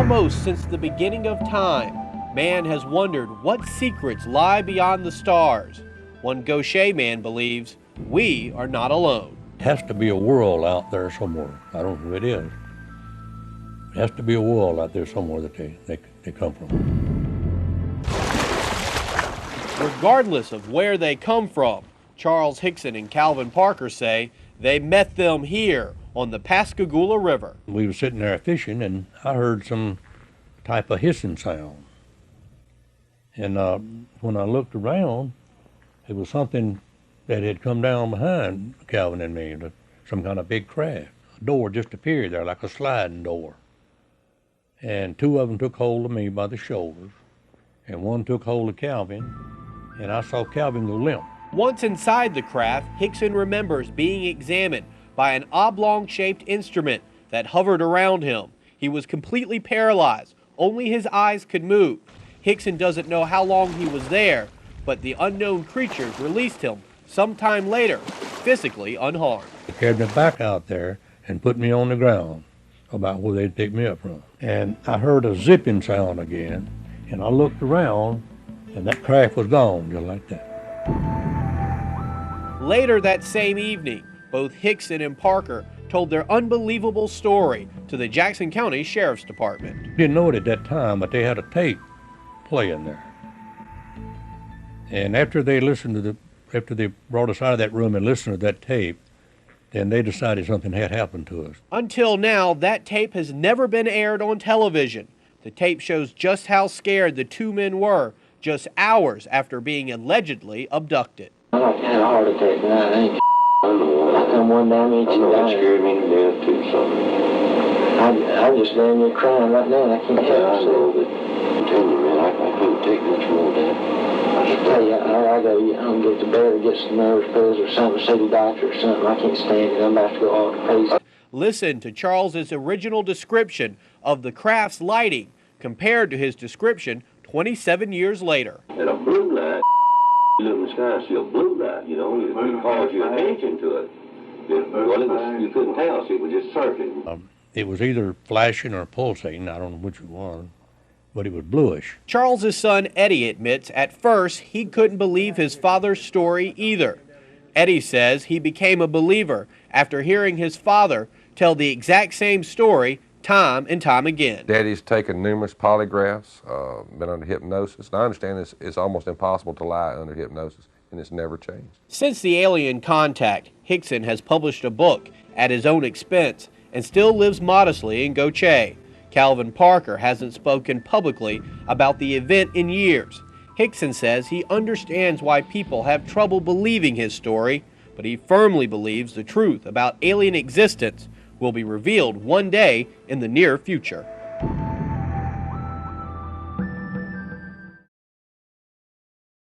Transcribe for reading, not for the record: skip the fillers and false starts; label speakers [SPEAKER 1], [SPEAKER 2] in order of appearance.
[SPEAKER 1] Almost since the beginning of time, man has wondered what secrets lie beyond the stars. One Gaucher man believes we are not alone.
[SPEAKER 2] It has to be a world out there somewhere. I don't know who it is. It has to be a world out there somewhere that they come from.
[SPEAKER 1] Regardless of where they come from, Charles Hickson and Calvin Parker say they met them here on the Pascagoula River.
[SPEAKER 2] We were sitting there fishing, and I heard some type of hissing sound. And when I looked around, it was something that had come down behind Calvin and me, some kind of big craft. A door just appeared there, like a sliding door. And two of them took hold of me by the shoulders, and one took hold of Calvin, and I saw Calvin go limp.
[SPEAKER 1] Once inside the craft, Hickson remembers being examined by an oblong-shaped instrument that hovered around him. He was completely paralyzed. Only his eyes could move. Hickson doesn't know how long he was there, but the unknown creatures released him sometime later, physically unharmed.
[SPEAKER 2] They carried me back out there and put me on the ground about where they'd pick me up from. And I heard a zipping sound again, and I looked around, and that craft was gone just like that.
[SPEAKER 1] Later that same evening, both Hickson and Parker told their unbelievable story to the Jackson County Sheriff's Department.
[SPEAKER 2] Didn't know it at that time, but they had a tape playing there. And after they brought us out of that room and listened to that tape, then they decided something had happened to us.
[SPEAKER 1] Until now, that tape has never been aired on television. The tape shows just how scared the two men were just hours after being allegedly abducted.
[SPEAKER 3] I like had a heart attack tonight. I ain't I come one damn each and that scared me to death too, so I'm just damn near crying right now, and I can't help myself. I'm telling you, man, I couldn't take much more than I tell you, I go get to bed or get some nerve pills or something, see the doctor or something. I can't stand it. I'm about to go all crazy.
[SPEAKER 1] Listen to Charles's original description of the craft's lighting compared to his description 27 years later.
[SPEAKER 3] And a blue light, you look in the sky, see a blue light, you know, it calls your attention to it. You couldn't tell, so it was just circling.
[SPEAKER 2] It was either flashing or pulsating, I don't know which it was, but it was bluish.
[SPEAKER 1] Charles's son Eddie admits at first he couldn't believe his father's story either. Eddie says he became a believer after hearing his father tell the exact same story time and time again.
[SPEAKER 4] Daddy's taken numerous polygraphs, been under hypnosis. And I understand it's almost impossible to lie under hypnosis, and it's never changed.
[SPEAKER 1] Since the alien contact, Hickson has published a book at his own expense and still lives modestly in Gaucher. Calvin Parker hasn't spoken publicly about the event in years. Hickson says he understands why people have trouble believing his story, but he firmly believes the truth about alien existence will be revealed one day in the near future.